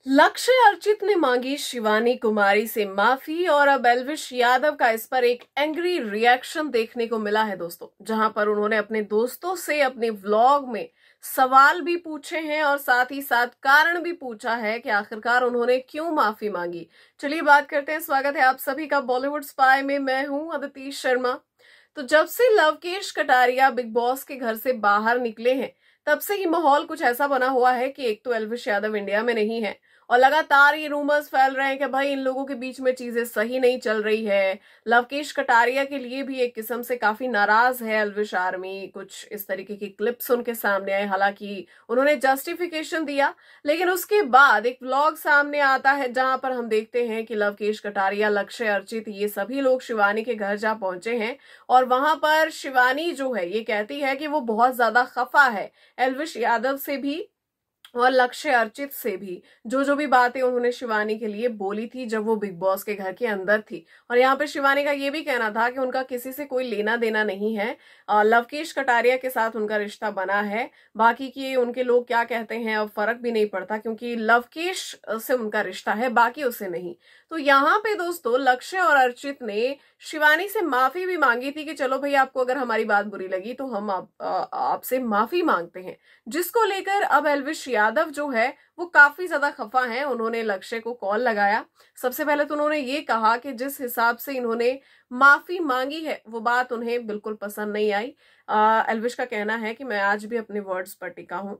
लक्ष्य अर्चित ने मांगी शिवानी कुमारी से माफी और अब एल्विश यादव का इस पर एक एंग्री रिएक्शन देखने को मिला है दोस्तों, जहां पर उन्होंने अपने दोस्तों से अपने व्लॉग में सवाल भी पूछे हैं और साथ ही साथ कारण भी पूछा है कि आखिरकार उन्होंने क्यों माफी मांगी। चलिए बात करते हैं। स्वागत है आप सभी का बॉलीवुड स्पाई में। मैं हूं अदिति शर्मा। तो जब से लवकेश कटारिया बिग बॉस के घर से बाहर निकले हैं, तब से ही माहौल कुछ ऐसा बना हुआ है कि एक तो एल्विश यादव इंडिया में नहीं है और लगातार ये रूमर्स फैल रहे हैं कि भाई इन लोगों के बीच में चीजें सही नहीं चल रही है। लवकेश कटारिया के लिए भी एक किस्म से काफी नाराज है एल्विश आर्मी। कुछ इस तरीके की क्लिप्स उनके सामने आए, हालांकि उन्होंने जस्टिफिकेशन दिया, लेकिन उसके बाद एक व्लॉग सामने आता है जहां पर हम देखते हैं कि लवकेश कटारिया, लक्ष्य अर्चित, ये सभी लोग शिवानी के घर जा पहुंचे हैं और वहां पर शिवानी जो है ये कहती है कि वो बहुत ज्यादा खफा है एल्विश यादव से भी और लक्ष्य अर्चित से भी। जो जो भी बातें उन्होंने शिवानी के लिए बोली थी जब वो बिग बॉस के घर के अंदर थी। और यहाँ पे शिवानी का ये भी कहना था कि उनका किसी से कोई लेना देना नहीं है, लवकेश कटारिया के साथ उनका रिश्ता बना है। बाकी की उनके लोग क्या कहते हैं अब फर्क भी नहीं पड़ता, क्योंकि लवकेश से उनका रिश्ता है, बाकी उसे नहीं। तो यहाँ पे दोस्तों लक्ष्य और अर्चित ने शिवानी से माफी भी मांगी थी कि चलो भाई, आपको अगर हमारी बात बुरी लगी तो हम आपसे माफी मांगते हैं, जिसको लेकर अब एल्विश यादव जो है वो काफी ज्यादा खफा हैं। उन्होंने लक्ष्य को कॉल लगाया। सबसे पहले तो उन्होंने ये कहा कि जिस हिसाब से इन्होंने माफी मांगी है वो बात उन्हें बिल्कुल पसंद नहीं आई। एल्विश का कहना है कि मैं आज भी अपने वर्ड्स पर टिका हूं।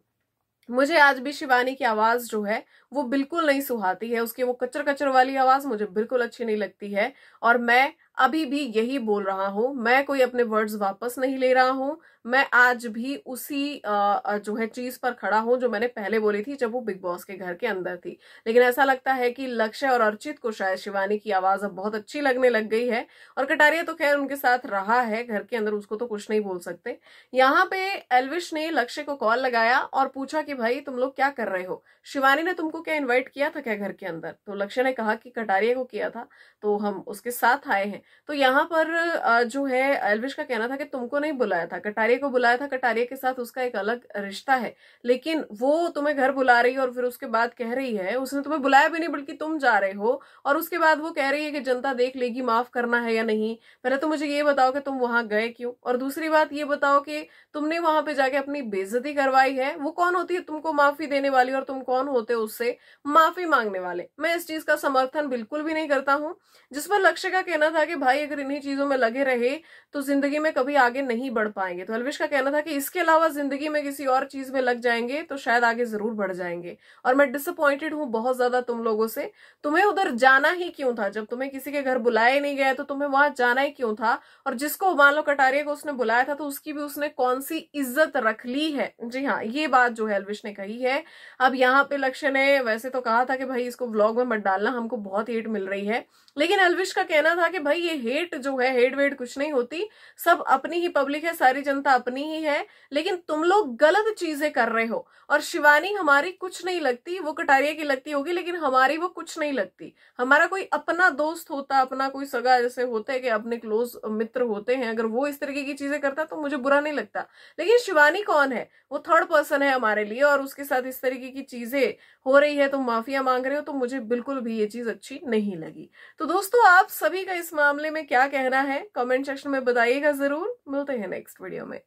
मुझे आज भी शिवानी की आवाज जो है वो बिल्कुल नहीं सुहाती है। उसकी वो कचर कचर वाली आवाज मुझे बिल्कुल अच्छी नहीं लगती है और मैं अभी भी यही बोल रहा हूं। मैं कोई अपने वर्ड्स वापस नहीं ले रहा हूं। मैं आज भी उसी जो है चीज पर खड़ा हूं जो मैंने पहले बोली थी जब वो बिग बॉस के घर के अंदर थी। लेकिन ऐसा लगता है कि लक्ष्य और अर्चित को शायद शिवानी की आवाज अब बहुत अच्छी लगने लग गई है। और कटारिया तो खैर उनके साथ रहा है घर के अंदर, उसको तो कुछ नहीं बोल सकते। यहाँ पे एल्विश ने लक्ष्य को कॉल लगाया और पूछा कि भाई तुम लोग क्या कर रहे हो, शिवानी ने तुमको क्या इनवाइट किया था क्या घर के अंदर? तो लक्ष्य ने कहा कि कटारिया को किया था, तो हम उसके साथ आए हैं। तो यहाँ पर जो है एल्विश का कहना था कि तुमको नहीं बुलाया था, कटारिया को बुलाया था। कटारिया के साथ उसका एक अलग रिश्ता है, लेकिन वो तुम्हें घर बुला रही है और फिर उसके बाद कह रही है, उसने तुम्हें बुलाया भी नहीं बल्कि तुम जा रहे हो, और उसके बाद वो कह रही है कि जनता देख लेगी, माफ करना है या नहीं। पहले तो मुझे ये बताओ कि तुम वहां गए क्यों, और दूसरी बात ये बताओ कि तुमने वहां पे जाके अपनी बेइज्जती करवाई है। वो कौन होती है तुमको माफी देने वाली, और तुम कौन होते हो उससे माफी मांगने वाले? मैं इस चीज का समर्थन बिल्कुल भी नहीं करता हूं। जिस पर लक्ष्य का कहना था कि भाई अगर इन्हीं चीजों में लगे रहे तो जिंदगी में कभी आगे नहीं बढ़ पाएंगे। तो एल्विश का कहना था कि इसके अलावा जिंदगी में किसी और चीज में लग जाएंगे तो शायद आगे जरूर बढ़ जाएंगे। और मैं डिसअपॉइंटेड हूं बहुत ज्यादा तुम लोगों से। तुम्हें उधर जाना ही क्यों था? जब तुम्हें किसी के घर बुलाया नहीं गया तो तुम्हें वहां जाना ही क्यों था? और जिसको मान लो कटारिया को उसने बुलाया था तो उसकी भी उसने कौन सी इज्जत रख ली है? जी हाँ, ये बात जो है एल्विश ने कही है। अब यहाँ पे लक्ष्य ने वैसे तो कहा था कि भाई इसको व्लॉग में मत डालना, हमको बहुत हेट मिल रही है, लेकिन एल्विश का कहना था कि भाई ये हेट जो है, हेट वेट कुछ नहीं होती, सब अपनी ही पब्लिक है, सारी जनता अपनी ही है, लेकिन तुम लोग गलत चीजें कर रहे हो। और शिवानी हमारी कुछ नहीं लगती, वो कटारिया की लगती होगी, लेकिन हमारी वो कुछ नहीं लगती। हमारा कोई अपना दोस्त होता, अपना कोई सगा जैसे होते हैं कि अपने क्लोज मित्र होते हैं, अगर वो इस तरीके की चीजें करता तो मुझे बुरा नहीं लगता। लेकिन शिवानी कौन है? वो थर्ड पर्सन है हमारे लिए, और उसके साथ इस तरीके की चीजें हो रही है, तुम माफिया मांग रहे हो, तो मुझे बिल्कुल भी ये चीज अच्छी नहीं लगी। तो दोस्तों आप सभी का इस मामले में क्या कहना है कमेंट सेक्शन में बताइएगा जरूर। मिलते हैं नेक्स्ट वीडियो में।